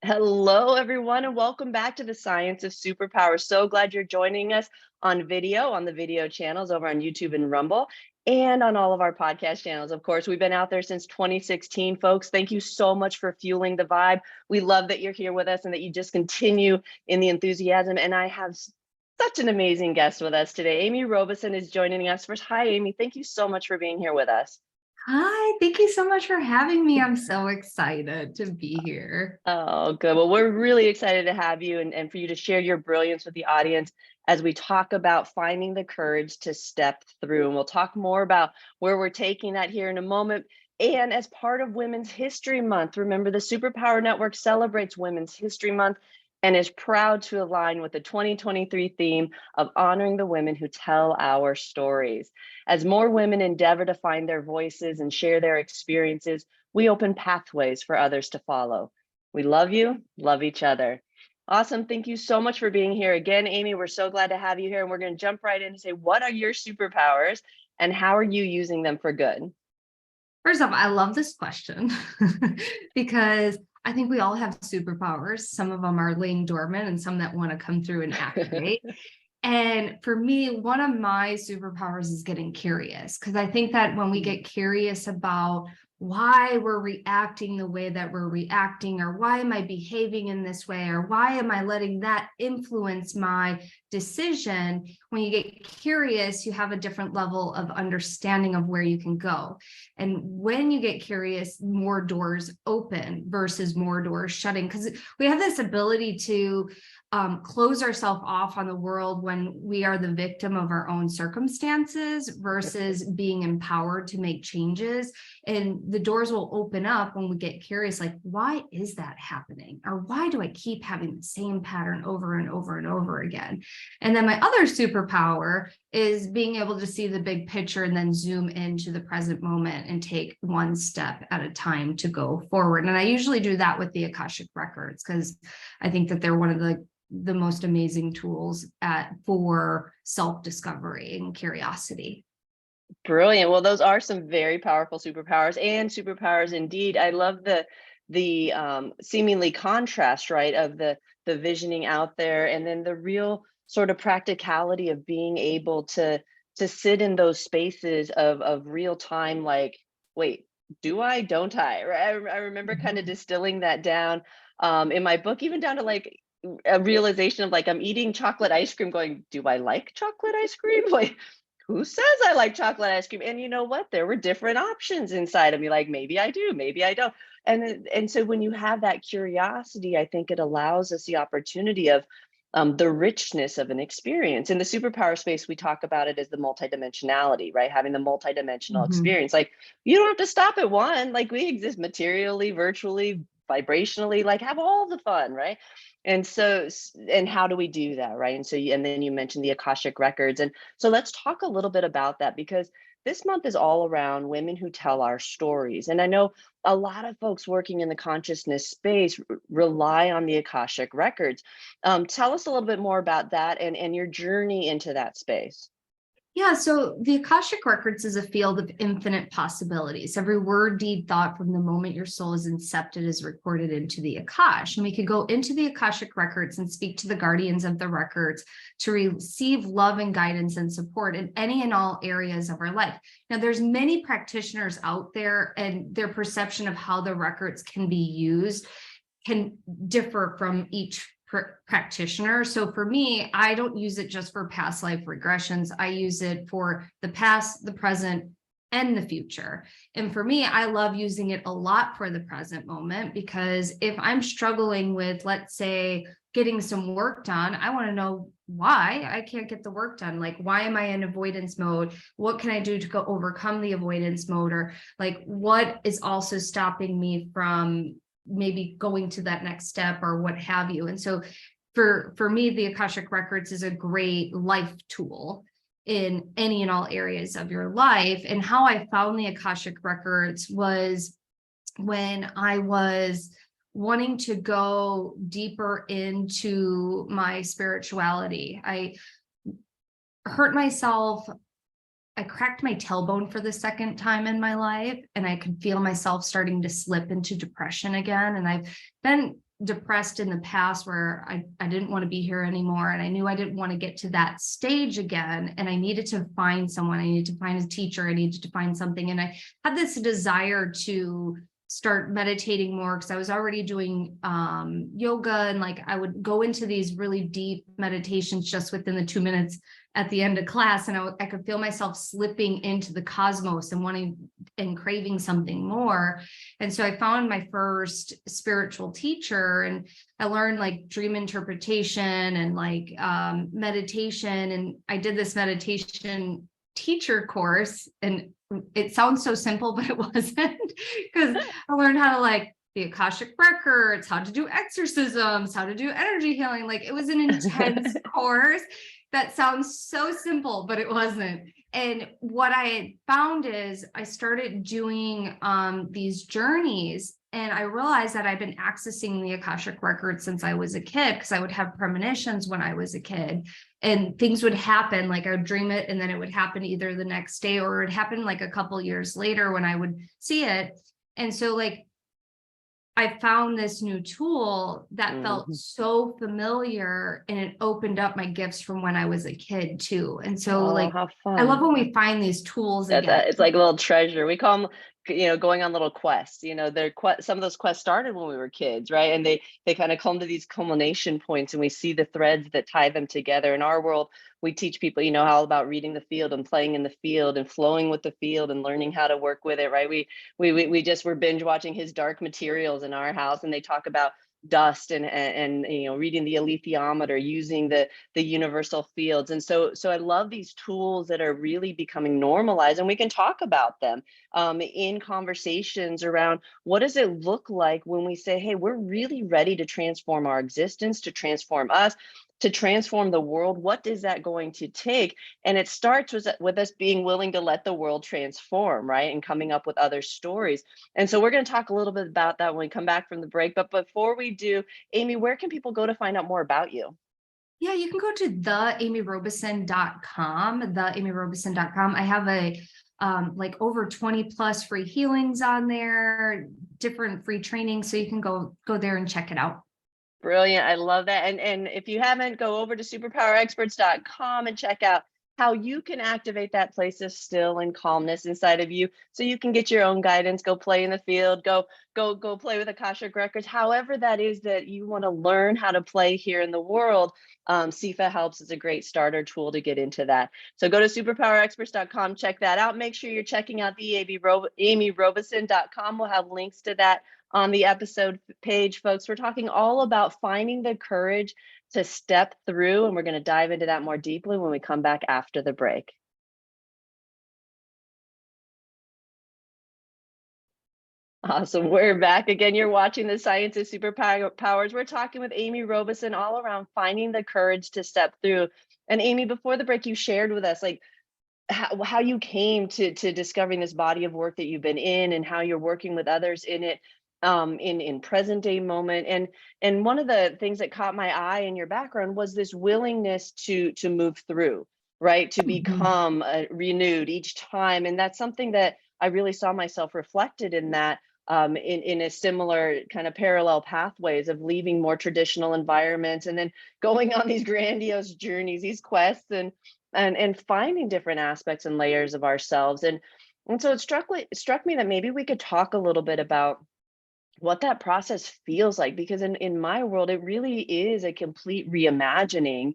Hello, everyone, and welcome back to the Science of Superpowers. So glad you're joining us on video, on the video channels over on YouTube and Rumble, and on all of our podcast channels. Of course, we've been out there since 2016, folks. Thank you so much for fueling the vibe. We love that you're here with us and that you just continue in the enthusiasm. And I have such an amazing guest with us today. Amy Robeson is joining us first. Hi, Amy. Thank you so much for being here with us. Hi, thank you so much for having me. I'm so excited to be here. Oh, good. Well, we're really excited to have you and for you to share your brilliance with the audience as we talk about finding the courage to step through. And we'll talk more about where we're taking that here in a moment. And as part of Women's History Month, remember the Superpower Network celebrates Women's History Month and is proud to align with the 2023 theme of honoring the women who tell our stories. As more women endeavor to find their voices and share their experiences, we open pathways for others to follow. We love you, love each other. Awesome. Thank you so much for being here again, Amy. We're so glad to have you here. And we're going to jump right in and say, what are your superpowers and how are you using them for good? First off, I love this question because I think we all have superpowers. Some of them are laying dormant and some that want to come through and activate. And for me, one of my superpowers is getting curious, because I think that when we get curious about why we're reacting the way that we're reacting, or why am I behaving in this way, or why am I letting that influence my decision, when you get curious, you have a different level of understanding of where you can go. And when you get curious, more doors open versus more doors shutting, because we have this ability to close ourselves off on the world when we are the victim of our own circumstances versus being empowered to make changes. And the doors will open up when we get curious, like, why is that happening? Or why do I keep having the same pattern over and over and over again? And then my other superpower is being able to see the big picture and then zoom into the present moment and take one step at a time to go forward. And I usually do that with the Akashic Records, because I think that they're one of the most amazing tools for self-discovery and curiosity. Brilliant. Well, those are some very powerful superpowers and superpowers indeed. I love the seemingly contrast, right, of the visioning out there and then the real sort of practicality of being able to sit in those spaces of real time, like, wait, do I, don't I? Right? I remember kind of distilling that down in my book, even down to like a realization of like I'm eating chocolate ice cream going, do I like chocolate ice cream? Like, who says I like chocolate ice cream? And you know what? There were different options inside of me. Like maybe I do, maybe I don't. And so when you have that curiosity, I think it allows us the opportunity of the richness of an experience. In the superpower space, we talk about it as the multidimensionality, right? Having the multidimensional experience. Like you don't have to stop at one. Like we exist materially, virtually, vibrationally, like have all the fun, right? And so, and how do we do that, right? And so, and then you mentioned the Akashic Records. And so let's talk a little bit about that, because this month is all around women who tell our stories. And I know a lot of folks working in the consciousness space rely on the Akashic Records. Tell us a little bit more about that and your journey into that space. Yeah, so the Akashic Records is a field of infinite possibilities. Every word, deed, thought from the moment your soul is incepted is recorded into the Akash. And we could go into the Akashic Records and speak to the guardians of the records to receive love and guidance and support in any and all areas of our life. Now, there's many practitioners out there, and their perception of how the records can be used can differ from each practitioner. So for me, I don't use it just for past life regressions. I use it for the past, the present, and the future. And for me, I love using it a lot for the present moment, because if I'm struggling with, let's say, getting some work done, I want to know why I can't get the work done. Like, why am I in avoidance mode? What can I do to go overcome the avoidance mode? Or like, what is also stopping me from maybe going to that next step, or what have you. And so for me, the Akashic Records is a great life tool in any and all areas of your life. And how I found the Akashic Records was when I was wanting to go deeper into my spirituality. I hurt myself. I cracked my tailbone for the second time in my life, and I could feel myself starting to slip into depression again. And I've been depressed in the past where I didn't want to be here anymore. And I knew I didn't want to get to that stage again. And I needed to find someone. I needed to find a teacher. I needed to find something. And I had this desire to start meditating more because I was already doing yoga, and like I would go into these really deep meditations just within the 2 minutes at the end of class, and I could feel myself slipping into the cosmos and wanting and craving something more. And so I found my first spiritual teacher, and I learned like dream interpretation and like meditation, and I did this meditation teacher course, and it sounds so simple, but it wasn't, because I learned how to like the Akashic records, how to do exorcisms, how to do energy healing. Like it was an intense course that sounds so simple, but it wasn't. And what I had found is I started doing these journeys, and I realized that I've been accessing the Akashic records since I was a kid, because I would have premonitions when I was a kid, and things would happen, like I would dream it and then it would happen either the next day or it would happen like a couple years later when I would see it. And so like I found this new tool that felt so familiar, and it opened up my gifts from when I was a kid too. And so like how I love fun. when we find these tools again. It's like a little treasure. We call them, going on little quests. Some of those quests started when we were kids, right? And they kind of come to these culmination points, and we see the threads that tie them together. In our world, we teach people, all about reading the field and playing in the field and flowing with the field and learning how to work with it, right? We're binge watching His Dark Materials in our house, and they talk about dust and reading the alethiometer, using the universal fields. And so I love these tools that are really becoming normalized, and we can talk about them in conversations around what does it look like when we say, hey, we're really ready to transform our existence, to transform us, to transform the world. What is that going to take? And it starts with us being willing to let the world transform, right? And coming up with other stories. And so we're going to talk a little bit about that when we come back from the break. But before we do, Amy, where can people go to find out more about you? Yeah, you can go to theamyrobeson.com, theamyrobeson.com. I have like over 20 plus free healings on there, different free trainings. So you can go there and check it out. Brilliant. I love that. And if you haven't, go over to superpowerexperts.com and check out how you can activate that place of still and calmness inside of you, so you can get your own guidance, go play in the field, go play with Akashic records, however that is that you want to learn how to play here in the world. SIFA helps is a great starter tool to get into that. So go to superpowerexperts.com, check that out. Make sure you're checking out the amyrobeson.com. We'll have links to that on the episode page, folks. We're talking all about finding the courage to step through, and we're going to dive into that more deeply when we come back after the break. Awesome. We're back again. You're watching the Science of Superpowers. We're talking with Amy Robeson all around finding the courage to step through. And Amy, before the break, you shared with us like how you came to discovering this body of work that you've been in, and how you're working with others in it in present day moment. And one of the things that caught my eye in your background was this willingness to move through, right? To become renewed each time. And that's something that I really saw myself reflected in that, in a similar kind of parallel pathways of leaving more traditional environments and then going on these grandiose journeys, these quests, and finding different aspects and layers of ourselves. And so it struck me that maybe we could talk a little bit about what that process feels like, because in my world, it really is a complete reimagining.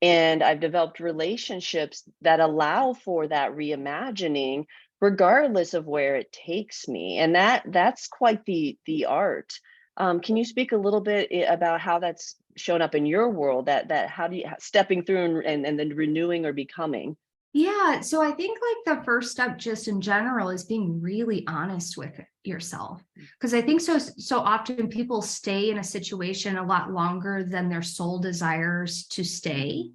And I've developed relationships that allow for that reimagining, regardless of where it takes me. And that's quite the art. Can you speak a little bit about how that's shown up in your world, that how do you stepping through and then renewing or becoming? Yeah, so I think like the first step just in general is being really honest with yourself. Because I think so often people stay in a situation a lot longer than their soul desires to stay.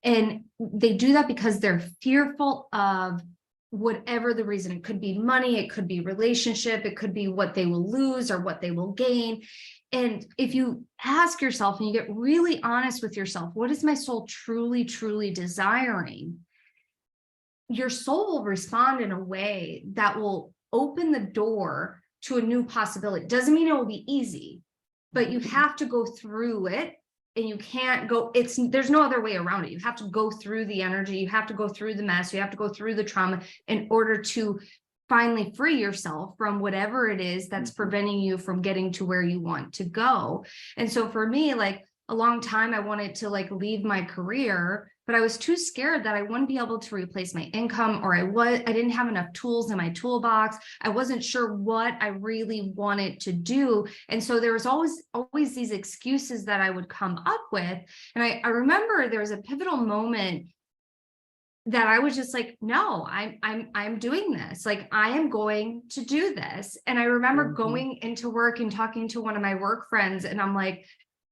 And they do that because they're fearful of whatever the reason. It could be money, it could be relationship, it could be what they will lose or what they will gain. And if you ask yourself and you get really honest with yourself, what is my soul truly, truly desiring? Your soul will respond in a way that will open the door to a new possibility. Doesn't mean it will be easy, but you have to go through it. And you can't go, there's no other way around it. You have to go through the energy, you have to go through the mess, you have to go through the trauma in order to finally free yourself from whatever it is that's preventing you from getting to where you want to go. And so for me, like a long time, I wanted to like leave my career, but I was too scared that I wouldn't be able to replace my income, or I didn't have enough tools in my toolbox. I wasn't sure what I really wanted to do. And so there was always these excuses that I would come up with. And I remember there was a pivotal moment that I was just like, no, I'm doing this. Like, I am going to do this. And I remember going into work and talking to one of my work friends, and I'm like,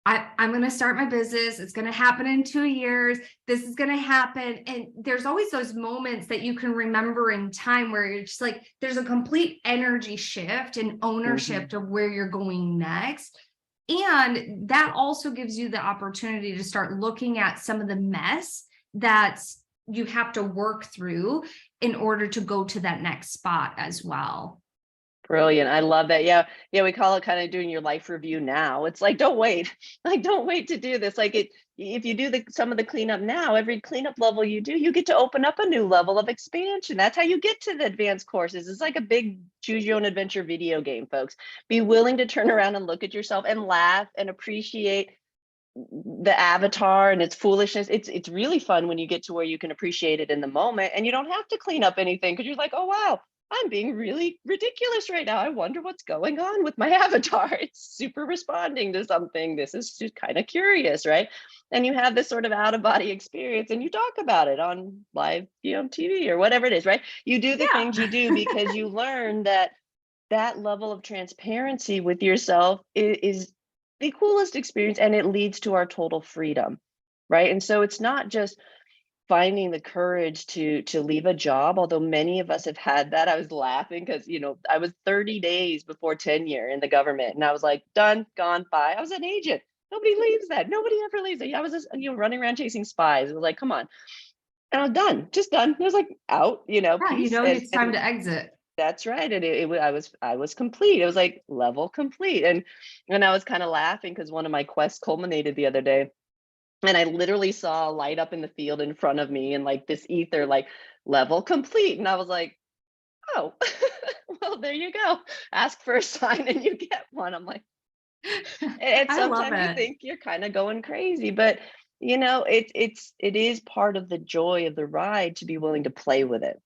I'm going to start my business. It's going to happen in 2 years. This is going to happen. And there's always those moments that you can remember in time where you're just like, there's a complete energy shift and ownership of where you're going next. And that also gives you the opportunity to start looking at some of the mess that's you have to work through in order to go to that next spot as well. Brilliant. I love that. Yeah. Yeah. We call it kind of doing your life review now. It's like, don't wait. Like, don't wait to do this. Like if you do some of the cleanup now, every cleanup level you do, you get to open up a new level of expansion. That's how you get to the advanced courses. It's like a big choose your own adventure video game, folks. Be willing to turn around and look at yourself and laugh and appreciate the avatar and its foolishness. It's really fun when you get to where you can appreciate it in the moment, and you don't have to clean up anything because you're like, oh wow, I'm being really ridiculous right now. I wonder what's going on with my avatar. It's super responding to something. This is just kind of curious, right? And you have this sort of out of body experience, and you talk about it on live, TV or whatever it is, right? You do the things you do because you learn that level of transparency with yourself is the coolest experience, and it leads to our total freedom, right? And so it's not just finding the courage to leave a job, although many of us have had that. I was laughing because I was 30 days before tenure in the government, and I was like, done, gone, bye. I was an agent. Nobody leaves that. Nobody ever leaves it. I was just running around chasing spies. It was like, come on. And I was done, just done. It was like out, peace. It's time to exit. That's right. And I was complete. It was like level complete. And I was kind of laughing because one of my quests culminated the other day. And I literally saw a light up in the field in front of me, and like this ether, like level complete. And I was like, oh, well, there you go. Ask for a sign and you get one. I'm like, and sometimes you think you're kind of going crazy, but it is part of the joy of the ride to be willing to play with it.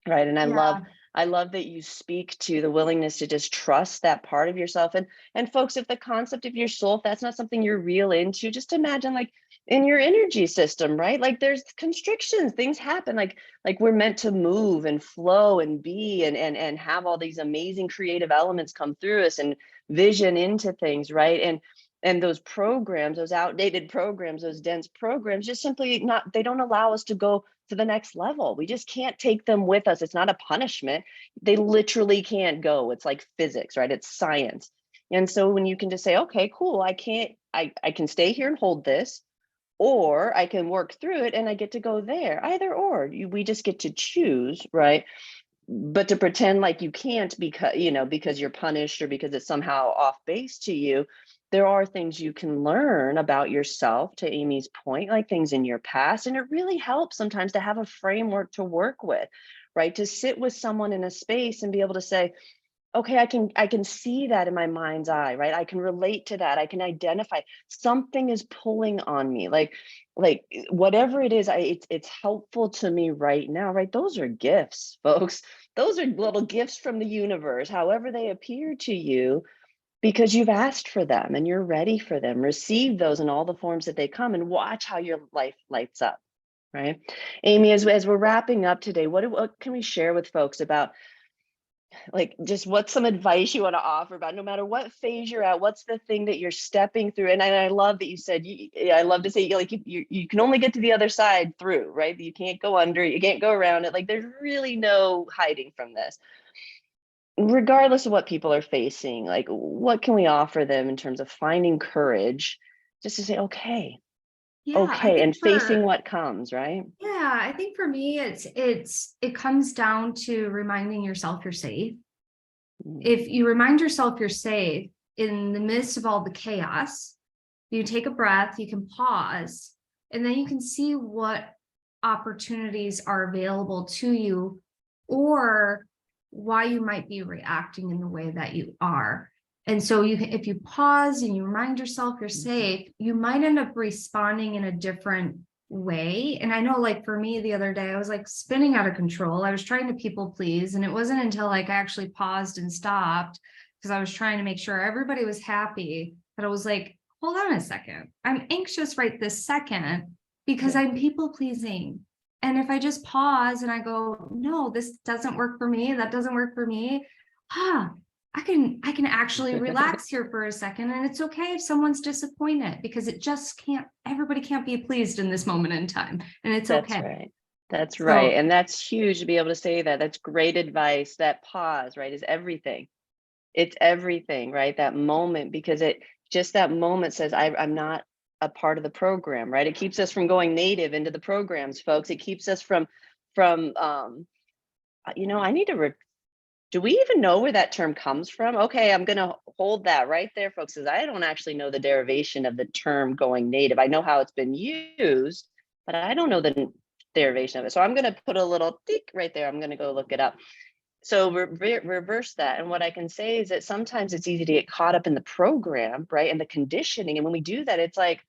Right. And I love that you speak to the willingness to just trust that part of yourself. And folks, if the concept of your soul, if that's not something you're real into, just imagine like in your energy system, right? Like there's constrictions, things happen, like we're meant to move and flow and be and have all these amazing creative elements come through us and vision into things, right? And those programs, those outdated programs, those dense programs, just simply they don't allow us to go to the next level. We just can't take them with us. It's not a punishment. They literally can't go. It's like physics, right? It's science. And so when you can just say, okay, cool, I can stay here and hold this, or I can work through it and I get to go there. Either or, we just get to choose, right? But to pretend like you can't because you're punished or because it's somehow off base to you, there are things you can learn about yourself, to Amy's point, like things in your past. And it really helps sometimes to have a framework to work with, right? To sit with someone in a space and be able to say, okay, I can see that in my mind's eye, right? I can relate to that. I can identify something is pulling on me, like whatever it is, it's helpful to me right now, right? Those are gifts, folks. Those are little gifts from the universe, however they appear to you, because you've asked for them and you're ready for them. Receive those in all the forms that they come and watch how your life lights up, right? Amy, as we're wrapping up today, what can we share with folks about, like, just what's some advice you want to offer about no matter what phase you're at, what's the thing that you're stepping through? And I love that you said, I love to say, like, you can only get to the other side through, right? You can't go under, you can't go around it. Like, there's really no hiding from this. Regardless of what people are facing, like what can we offer them in terms of finding courage just to say, okay, and facing what comes, right? Yeah, I think for me, it comes down to reminding yourself you're safe. If you remind yourself you're safe, in the midst of all the chaos, you take a breath, you can pause, and then you can see what opportunities are available to you, or why you might be reacting in the way that you are. And so you can, if you pause and you remind yourself you're safe, you might end up responding in a different way. And I know, like for me the other day, I was like spinning out of control. I was trying to people please. And it wasn't until like I actually paused and stopped, because I was trying to make sure everybody was happy, that I was like, hold on a second. I'm anxious right this second because I'm people pleasing. And if I just pause and I go, no, this doesn't work for me, that doesn't work for me, I can actually relax here for a second. And it's okay if someone's disappointed, because it just can't, everybody can't be pleased in this moment in time. And it's That's okay. right. That's So, right. And that's huge to be able to say that. That's great advice. That pause, right, is everything. It's everything, right? That moment, because it just that moment says, I'm not a part of the program, right? It keeps us from going native into the programs, folks. It keeps us from I need to do we even know where that term comes from? Okay, I'm going to hold that right there, folks, because I don't actually know the derivation of the term going native. I know how it's been used, but I don't know the derivation of it. So I'm going to put a little tick right there. I'm going to go look it up. So reverse that. And what I can say is that sometimes it's easy to get caught up in the program, right? And the conditioning. And when we do that, it's like,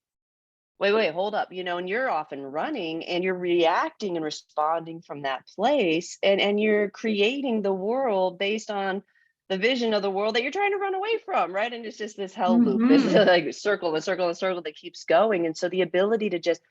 wait, hold up, and you're off and running and you're reacting and responding from that place. And you're creating the world based on the vision of the world that you're trying to run away from, right? And it's just this hell loop, this like circle and circle and circle that keeps going. And so the ability to just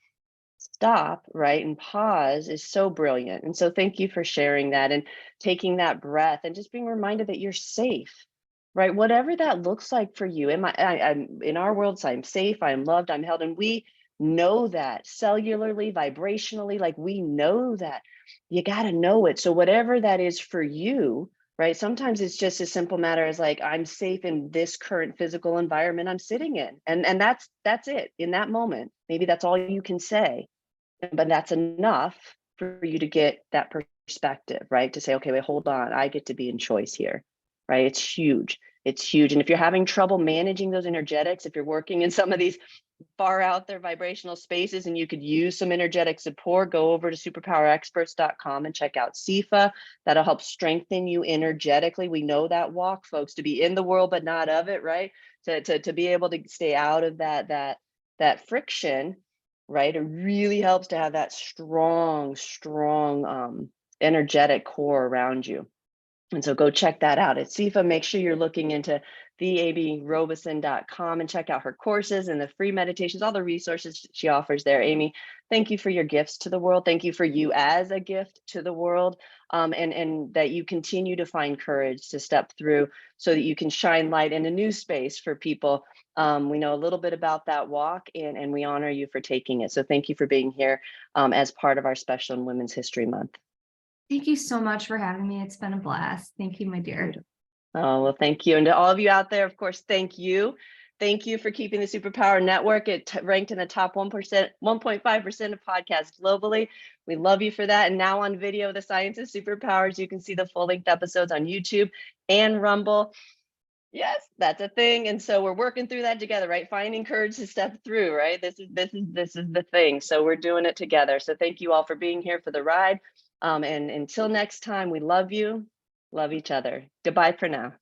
stop, right, and pause is so brilliant. And so thank you for sharing that and taking that breath and just being reminded that you're safe, right? Whatever that looks like for you. I'm in our world, so I'm safe, I'm loved, I'm held. And we know that cellularly, vibrationally, like we know that. You got to know it. So whatever that is for you, right? Sometimes it's just a simple matter as like, I'm safe in this current physical environment I'm sitting in. And that's it in that moment. Maybe that's all you can say, but that's enough for you to get that perspective, right? To say, okay, wait, hold on, I get to be in choice here, right? It's huge. It's huge. And if you're having trouble managing those energetics, if you're working in some of these far out there vibrational spaces and you could use some energetic support, go over to superpowerexperts.com and check out SIFA. That'll help strengthen you energetically. We know that walk, folks, to be in the world but not of it, right? To be able to stay out of that friction, right? It really helps to have that strong energetic core around you. And so go check that out at SIFA. Make sure you're looking into theabyrobeson.com and check out her courses and the free meditations, all the resources she offers there. Amy, thank you for your gifts to the world. Thank you for you as a gift to the world, and that you continue to find courage to step through so that you can shine light in a new space for people. We know a little bit about that walk, and we honor you for taking it. So thank you for being here as part of our special in Women's History Month. thank you so much for having me. It's been a blast. Thank you, my dear. Oh, well, thank you. And to all of you out there, of course, thank you. Thank you for keeping the Superpower Network. It ranked in the top 1%, 1.5% of podcasts globally. We love you for that. And now on video, the Science of Superpowers, you can see the full-length episodes on YouTube and Rumble. Yes, that's a thing. And so we're working through that together, right? Finding courage to step through, right? This is the thing. So we're doing it together. So thank you all for being here for the ride. And until next time, we love you, love each other. Goodbye for now.